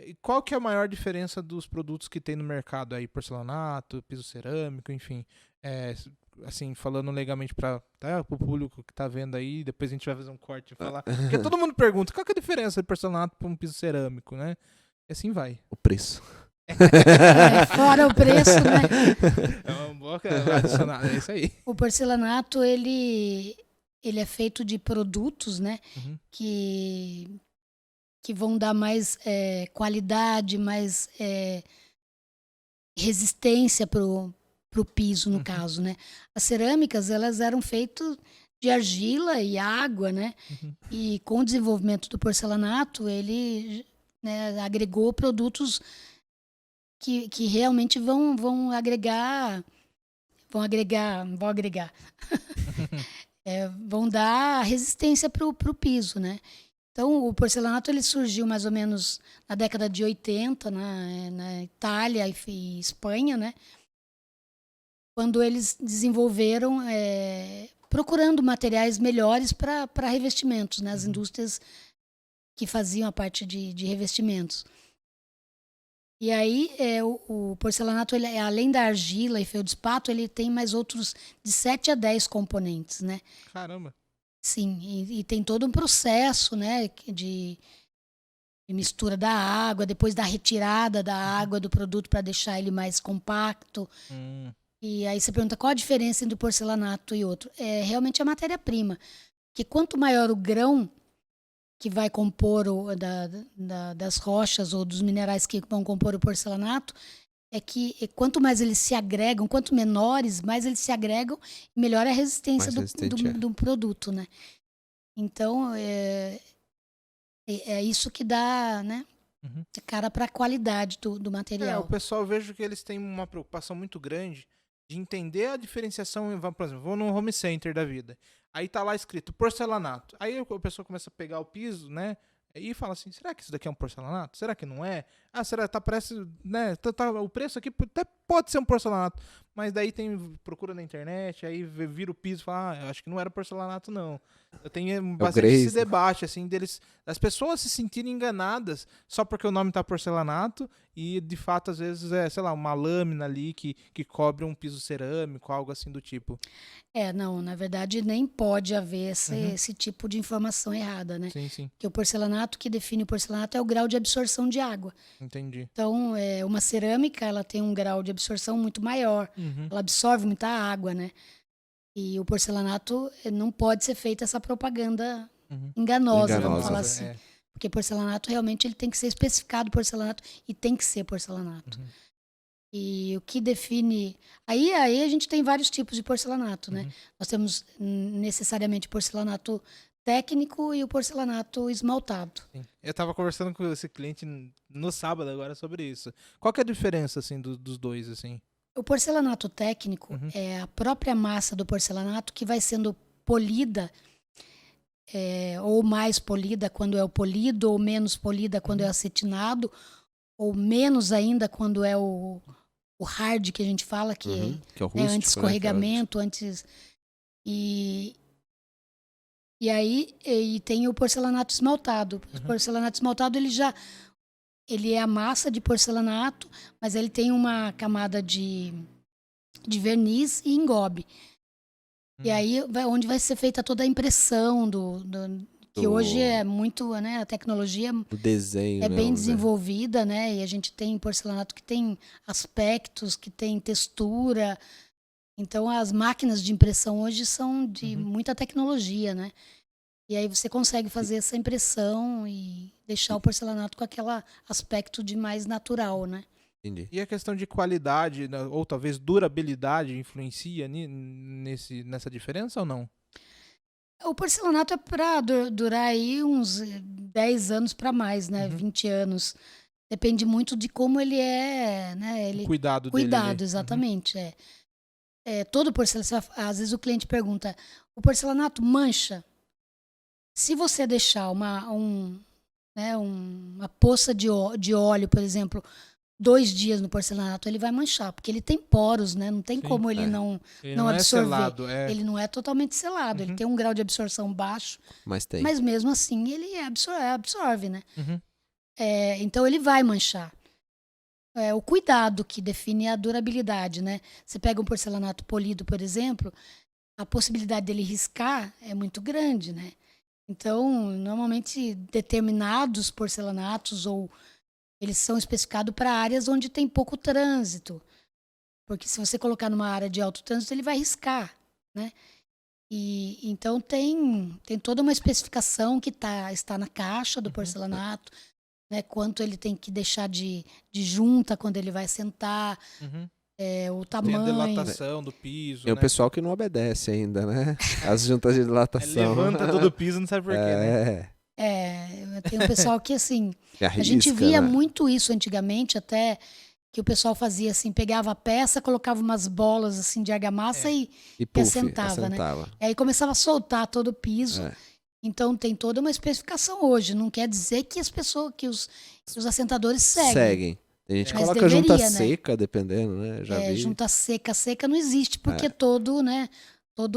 E qual que é a maior diferença dos produtos que tem no mercado aí? Porcelanato, piso cerâmico, enfim. É, assim, falando legalmente para o público que tá vendo aí, depois a gente vai fazer um corte e falar. Porque todo mundo pergunta, qual que é a diferença de porcelanato para um piso cerâmico, né? E assim vai. O preço. Fora o preço, né? É uma boa adicionar, é isso aí. O porcelanato, ele é feito de produtos, né? Uhum. Que vão dar mais qualidade, mais resistência pro piso, no caso, né? As cerâmicas, elas eram feitas de argila e água, né? Uhum. E com o desenvolvimento do porcelanato, ele, né, agregou produtos que realmente vão agregar, vão dar resistência para o piso, né? Então, o porcelanato ele surgiu mais ou menos na década de 80, na Itália e Espanha, né? Quando eles desenvolveram, procurando materiais melhores para revestimentos, né? As indústrias que faziam a parte de revestimentos. E aí, o porcelanato, ele, além da argila e feldspato, ele tem mais outros de 7 a 10 componentes, né? Caramba. Sim, e tem todo um processo, né, de mistura da água, depois da retirada da água do produto para deixar ele mais compacto. E aí você pergunta qual a diferença entre o porcelanato e outro. É realmente a matéria-prima. Porque quanto maior o grão que vai compor das rochas ou dos minerais que vão compor o porcelanato, quanto mais eles se agregam, quanto menores, mais eles se agregam, melhor é a resistência do produto, né? Então, é isso que dá, né, cara para a qualidade do material. O pessoal, eu vejo que eles têm uma preocupação muito grande de entender a diferenciação. Por exemplo, vou num home center da vida. Aí tá lá escrito porcelanato. Aí a pessoa começa a pegar o piso, né? E fala assim, será que isso daqui é um porcelanato? Será que não é? Ah, será que parece, né? O preço aqui até pode ser um porcelanato. Mas daí procura na internet, aí vira o piso e fala, eu acho que não era porcelanato, não. Eu tenho bastante esse debate, assim, das pessoas se sentirem enganadas só porque o nome tá porcelanato e, de fato, às vezes sei lá, uma lâmina ali que cobre um piso cerâmico, algo assim do tipo. Não, na verdade nem pode haver esse tipo de informação errada, né? Sim. Porque o porcelanato, que define o porcelanato é o grau de absorção de água. Entendi. Então, uma cerâmica, ela tem um grau de absorção muito maior. Ela absorve muita água, né? E o porcelanato não pode ser feita essa propaganda enganosa, vamos falar assim. Porque porcelanato realmente ele tem que ser especificado porcelanato e tem que ser porcelanato. E o que define... Aí a gente tem vários tipos de porcelanato, né? Nós temos necessariamente porcelanato técnico e o porcelanato esmaltado. Sim. Eu estava conversando com esse cliente no sábado agora sobre isso. Qual que é a diferença, assim, dos dois, assim? O porcelanato técnico é a própria massa do porcelanato que vai sendo polida, ou mais polida quando é o polido, ou menos polida quando é o acetinado, ou menos ainda quando é o hard, que a gente fala, que é o rústico, anti-escorregamento, antes... E aí tem o porcelanato esmaltado. O porcelanato esmaltado, ele é a massa de porcelanato, mas ele tem uma camada de verniz e engobe. E aí onde vai ser feita toda a impressão que hoje é muito, né, a tecnologia o desenho, é bem desenvolvida, né? E a gente tem porcelanato que tem aspectos, que tem textura. Então as máquinas de impressão hoje são de muita tecnologia, né? E aí você consegue fazer essa impressão e deixar o porcelanato com aquele aspecto de mais natural, né? Entendi. E a questão de qualidade, ou talvez durabilidade, influencia nessa diferença ou não? O porcelanato é para durar aí uns 10 anos para mais, né? 20 anos. Depende muito de como ele é, né? O cuidado dele. Cuidado, exatamente. Todo porcelanato, às vezes o cliente pergunta, o porcelanato mancha? Se você deixar uma poça de óleo, por exemplo, 2 dias no porcelanato, ele vai manchar, porque ele tem poros, né? Não tem como ele não absorver. É selado, Ele não é totalmente selado, ele tem um grau de absorção baixo, mas mesmo assim ele absorve, né? Então ele vai manchar. O cuidado que define a durabilidade, né? Você pega um porcelanato polido, por exemplo, a possibilidade dele riscar é muito grande, né? Então, normalmente, determinados porcelanatos eles são especificados para áreas onde tem pouco trânsito. Porque se você colocar numa área de alto trânsito, ele vai riscar, né? E então tem toda uma especificação que está na caixa do porcelanato, né? Quanto ele tem que deixar de junta quando ele vai sentar, o tamanho. Tem a dilatação do piso, Tem o pessoal que não obedece ainda, né? As juntas de dilatação. Levanta todo o piso, não sabe por quê, né? Tem um pessoal que, assim, Arrisca, a gente via né? muito isso antigamente, até que o pessoal fazia assim, pegava a peça, colocava umas bolas assim de argamassa e assentava, né? E aí começava a soltar todo o piso. Então tem toda uma especificação hoje. Não quer dizer que os assentadores seguem. Tem gente que Mas coloca junta né? seca, dependendo, né? Já vi. Junta seca não existe, porque todo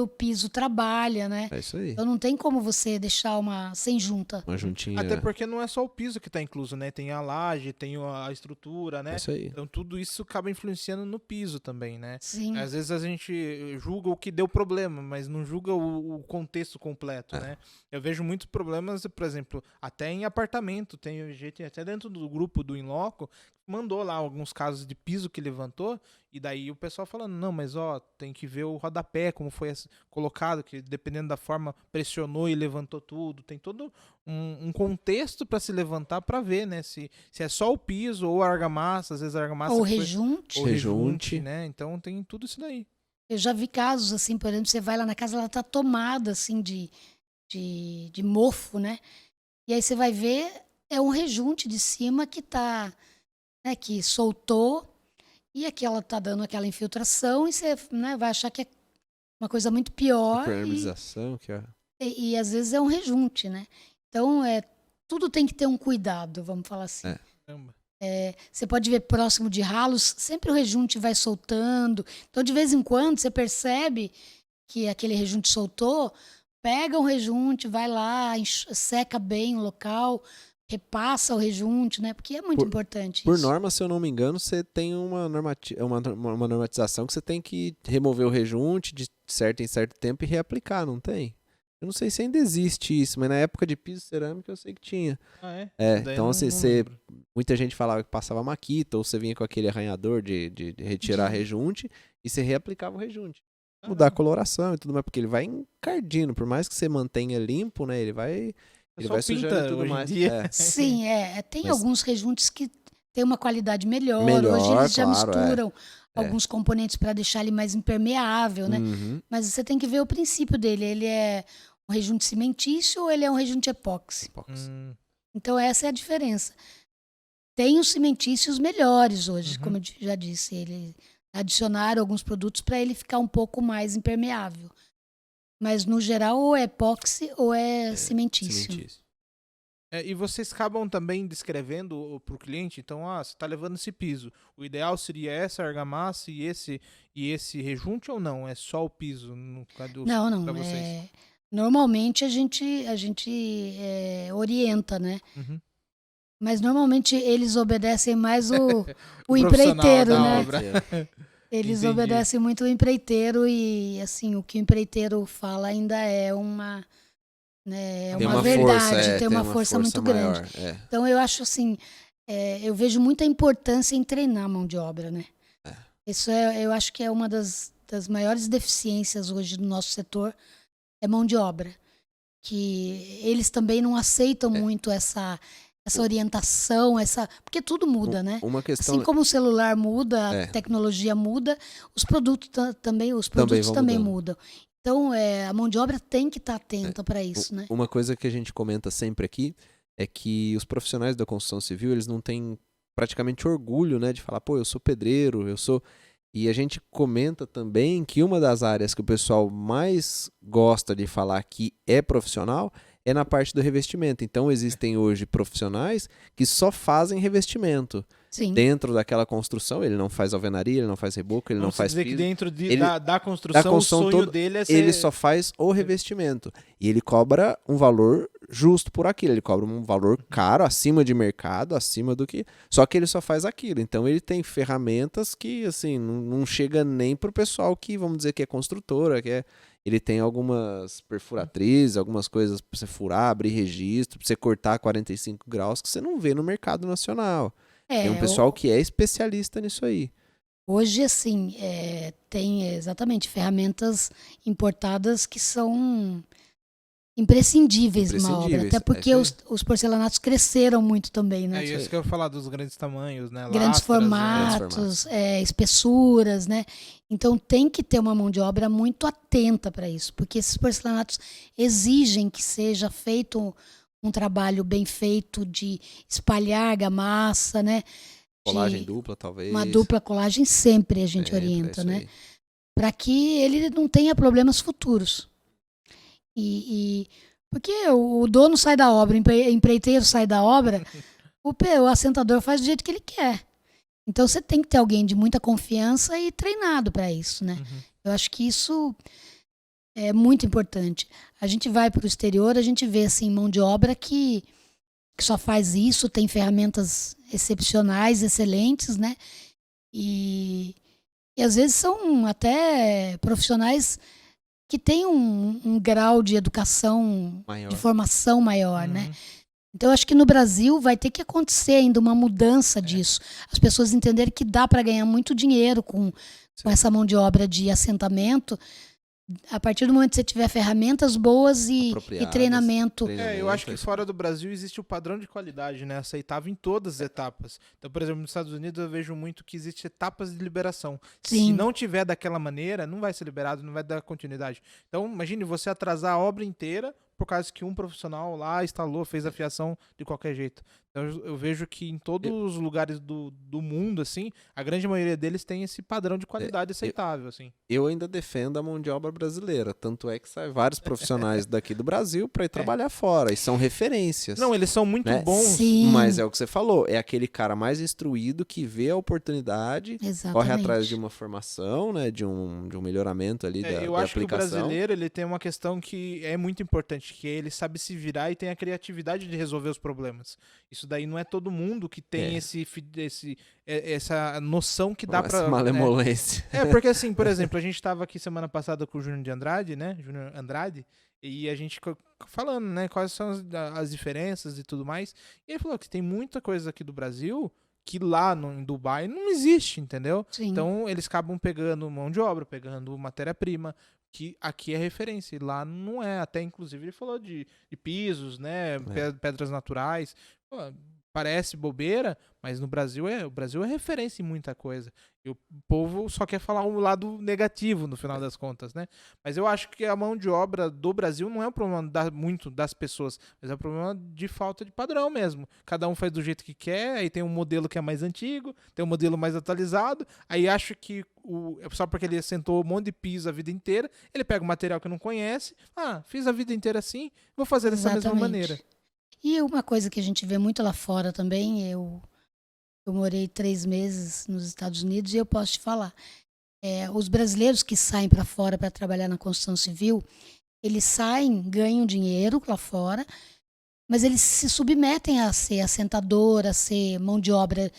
o piso trabalha, né? É isso aí. Então não tem como você deixar sem junta. Uma juntinha. Até porque não é só o piso que está incluso, né? Tem a laje, tem a estrutura, né? É isso aí. Então tudo isso acaba influenciando no piso também, né? Sim. Às vezes a gente julga o que deu problema, mas não julga o contexto completo, né? Eu vejo muitos problemas, por exemplo, até em apartamento. Tem gente, até dentro do grupo do Inloco, mandou lá alguns casos de piso que levantou, e daí o pessoal falando, não, mas tem que ver o rodapé, como foi colocado, que dependendo da forma pressionou e levantou tudo. Tem todo um contexto para se levantar para ver, né, se é só o piso ou a argamassa, às vezes a argamassa... Ou rejunte. Ou rejunte, né? Então tem tudo isso daí. Eu já vi casos assim, por exemplo, você vai lá na casa, ela tá tomada assim de mofo, né? E aí você vai ver, é um rejunte de cima que tá... Né, que soltou, e aqui ela tá dando aquela infiltração, e você, né, vai achar que é uma coisa muito pior. Impermeabilização, e às vezes é um rejunte, né? Então, tudo tem que ter um cuidado, vamos falar assim. Você pode ver próximo de ralos, sempre o rejunte vai soltando. Então, de vez em quando, você percebe que aquele rejunte soltou, pega um rejunte, vai lá, seca bem o local, repassa o rejunte, né? Porque é muito importante por isso. norma, se eu não me engano, você tem uma normatização que você tem que remover o rejunte de certo em certo tempo e reaplicar, não tem? Eu não sei se ainda existe isso, mas na época de piso cerâmico eu sei que tinha. Então assim, muita gente falava que passava maquita, ou você vinha com aquele arranhador de retirar rejunte, e você reaplicava o rejunte. Mudar a coloração e tudo mais, porque ele vai encardindo, por mais que você mantenha limpo, né? Ele vai sujando tudo mais. Sim, tem alguns rejuntes que tem uma qualidade melhor. Hoje eles já misturam alguns componentes para deixar ele mais impermeável, né? Mas você tem que ver o princípio dele. Ele é um rejunte cimentício ou ele é um rejunte epóxi? Então essa é a diferença. Tem os cimentícios melhores hoje, como eu já disse. Ele adicionaram alguns produtos para ele ficar um pouco mais impermeável. Mas, no geral, ou é epóxi ou é cimentício. E vocês acabam também descrevendo para o cliente, então, você está levando esse piso. O ideal seria essa argamassa e esse rejunte ou não? É só o piso? Não. Normalmente a gente orienta, né? Mas normalmente eles obedecem mais o empreiteiro, né? Eles obedecem muito o empreiteiro e, assim, o que o empreiteiro fala ainda é uma verdade, tem uma força muito maior, grande. Então, eu acho assim, eu vejo muita importância em treinar a mão de obra, né? Isso eu acho que é uma das maiores deficiências hoje do nosso setor, é mão de obra. Que eles também não aceitam muito essa orientação, porque tudo muda, né? Uma questão... Assim como o celular muda, a tecnologia muda, os produtos também mudam. Então, a mão de obra tem que estar atenta para isso, né? Uma coisa que a gente comenta sempre aqui é que os profissionais da construção civil, eles não têm praticamente orgulho, né, de falar, pô, eu sou pedreiro, E a gente comenta também que uma das áreas que o pessoal mais gosta de falar que é profissional é na parte do revestimento. Então, existem hoje profissionais que só fazem revestimento. Sim. Dentro daquela construção, ele não faz alvenaria, ele não faz reboco, ele não faz piso. Que dentro da construção o sonho dele é ser... Ele só faz o revestimento. E ele cobra um valor justo por aquilo. Ele cobra um valor caro, acima de mercado, acima do que... Só que ele só faz aquilo. Então ele tem ferramentas que, assim, não chega nem pro pessoal que, vamos dizer, que é construtora, Ele tem algumas perfuratrizes, algumas coisas pra você furar, abrir registro, pra você cortar 45 graus, que você não vê no mercado nacional. Tem um pessoal que é especialista nisso aí. Hoje, assim, tem exatamente ferramentas importadas que são imprescindíveis numa obra. Até porque os porcelanatos cresceram muito também, né? É isso que eu ia falar dos grandes tamanhos, né? Grandes formatos, espessuras, né? Então tem que ter uma mão de obra muito atenta para isso, porque esses porcelanatos exigem que seja feito um trabalho bem feito de espalhar argamassa, né? Colagem dupla, talvez. Uma dupla colagem sempre a gente orienta, né? Para que ele não tenha problemas futuros. Porque o dono sai da obra, o empreiteiro sai da obra, o assentador faz do jeito que ele quer. Então você tem que ter alguém de muita confiança e treinado para isso, né? Uhum. Eu acho que isso é muito importante. A gente vai para o exterior, a gente vê assim mão de obra que só faz isso, tem ferramentas excepcionais, excelentes, né? E às vezes são até profissionais que têm um grau de educação, maior, de formação maior, né? Então, eu acho que no Brasil vai ter que acontecer ainda uma mudança disso. As pessoas entenderem que dá para ganhar muito dinheiro com essa mão de obra de assentamento, a partir do momento que você tiver ferramentas boas e treinamento. Eu acho que fora do Brasil existe o padrão de qualidade, né? Aceitável em todas as etapas. Então, por exemplo, nos Estados Unidos eu vejo muito que existe etapas de liberação. Sim. Se não tiver daquela maneira, não vai ser liberado, não vai dar continuidade. Então, imagine você atrasar a obra inteira por causa que um profissional lá instalou, fez a fiação de qualquer jeito. Então eu vejo que em todos os lugares do mundo, assim, a grande maioria deles tem esse padrão de qualidade aceitável, assim. Eu ainda defendo a mão de obra brasileira, tanto é que saem vários profissionais daqui do Brasil para ir trabalhar fora, e são referências. Não, eles são muito bons. Sim. Mas é o que você falou, é aquele cara mais instruído que vê a oportunidade, corre atrás de uma formação, né, de um melhoramento ali da aplicação. Eu acho que o brasileiro ele tem uma questão que é muito importante, que ele sabe se virar e tem a criatividade de resolver os problemas. Isso daí não é todo mundo que tem essa noção que dá pra... Essa malemolência. Porque assim, por exemplo, a gente estava aqui semana passada com o Júnior de Andrade, né? Júnior Andrade, e a gente falando, né? Quais são as diferenças e tudo mais. E ele falou que tem muita coisa aqui do Brasil que lá em Dubai não existe, entendeu? Sim. Então eles acabam pegando mão de obra, pegando matéria-prima, que aqui é referência, e lá não é. Até inclusive ele falou de pisos, né? Pedras naturais. Pô, parece bobeira, mas no Brasil o Brasil é referência em muita coisa. E o povo só quer falar um lado negativo no final das contas, né? Mas eu acho que a mão de obra do Brasil não é um problema muito das pessoas, mas é um problema de falta de padrão mesmo. Cada um faz do jeito que quer, aí tem um modelo que é mais antigo, tem um modelo mais atualizado, aí acha que só porque ele assentou um monte de piso a vida inteira, ele pega um material que não conhece, fiz a vida inteira assim, vou fazer dessa mesma maneira. E uma coisa que a gente vê muito lá fora também, eu morei 3 meses nos Estados Unidos e eu posso te falar, os brasileiros que saem para fora para trabalhar na construção civil, eles saem, ganham dinheiro lá fora, mas eles se submetem a ser assentador, a ser mão de obra.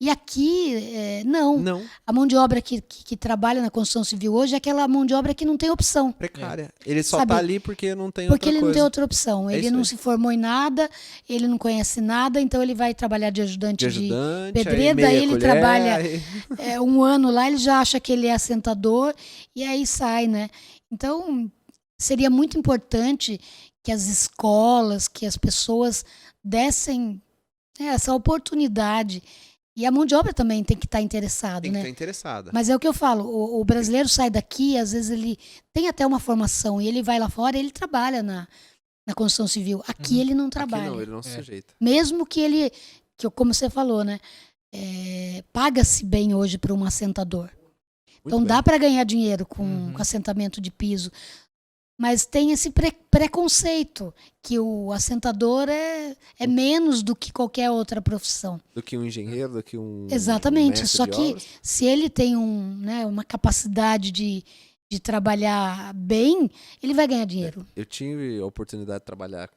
E aqui, não. A mão de obra que trabalha na construção civil hoje é aquela mão de obra que não tem opção. Precária. Ele só tá ali porque não tem outra coisa. Porque ele não tem outra opção. Ele não se formou em nada, ele não conhece nada, então ele vai trabalhar de ajudante de pedreiro, daí ele trabalha 1 ano lá, ele já acha que ele é assentador, e aí sai, né? Então, seria muito importante que as escolas, que as pessoas dessem essa oportunidade. E a mão de obra também tem que estar interessado, né? Tem que estar interessada. Mas é o que eu falo, o brasileiro sai daqui, às vezes ele tem até uma formação, e ele vai lá fora e ele trabalha na construção civil. Aqui ele não trabalha. Aqui não, ele não se sujeita. Mesmo que como você falou, né? Paga-se bem hoje para um assentador. Então dá para ganhar dinheiro com assentamento de piso. Mas tem esse preconceito que o assentador é menos do que qualquer outra profissão. Do que um engenheiro, do que um Exatamente. Só que se ele tem uma capacidade de trabalhar bem, ele vai ganhar dinheiro. Eu tive a oportunidade de trabalhar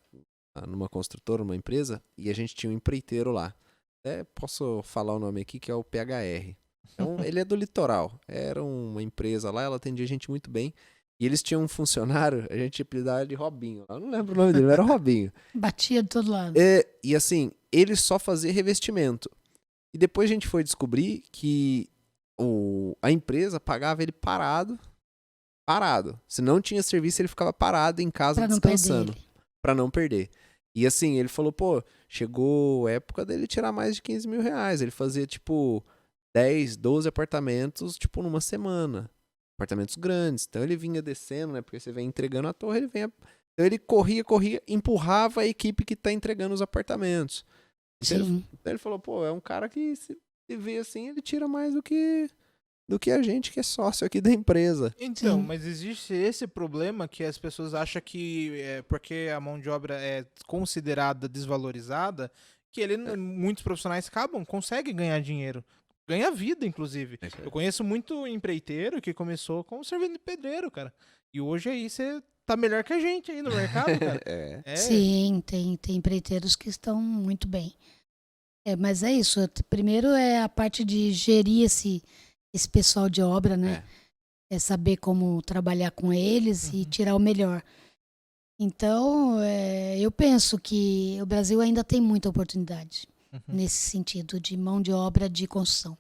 numa construtora, numa empresa, e a gente tinha um empreiteiro lá. Até posso falar o nome aqui, que é o PHR. Então, ele é do litoral. Era uma empresa lá, ela atendia a gente muito bem. E eles tinham um funcionário, a gente apelidava de Robinho. Eu não lembro o nome dele, mas era o Robinho. Batia de todo lado. E assim, ele só fazia revestimento. E depois a gente foi descobrir que a empresa pagava ele parado. Se não tinha serviço, ele ficava parado em casa Pra não descansando. perder ele. Pra não perder. E assim, ele falou, pô, chegou a época dele tirar mais de 15 mil reais. Ele fazia, tipo, 10, 12 apartamentos, tipo, numa semana. Apartamentos grandes. Então ele vinha descendo, né? Porque você vem entregando a torre, ele vinha... Então ele corria, empurrava a equipe que tá entregando os apartamentos. Então ele falou, pô, é um cara que se vê assim, ele tira mais do que a gente que é sócio aqui da empresa. Então, Sim. mas existe esse problema que as pessoas acham que porque a mão de obra é considerada desvalorizada, que muitos profissionais conseguem ganhar dinheiro. Ganha vida, inclusive. Eu conheço muito empreiteiro que começou como servente de pedreiro, cara. E hoje aí você tá melhor que a gente aí no mercado, cara. Sim, tem empreiteiros que estão muito bem. Mas é isso. Primeiro é a parte de gerir esse pessoal de obra, né? É saber como trabalhar com eles e tirar o melhor. Então, eu penso que o Brasil ainda tem muita oportunidade nesse sentido de mão de obra de construção.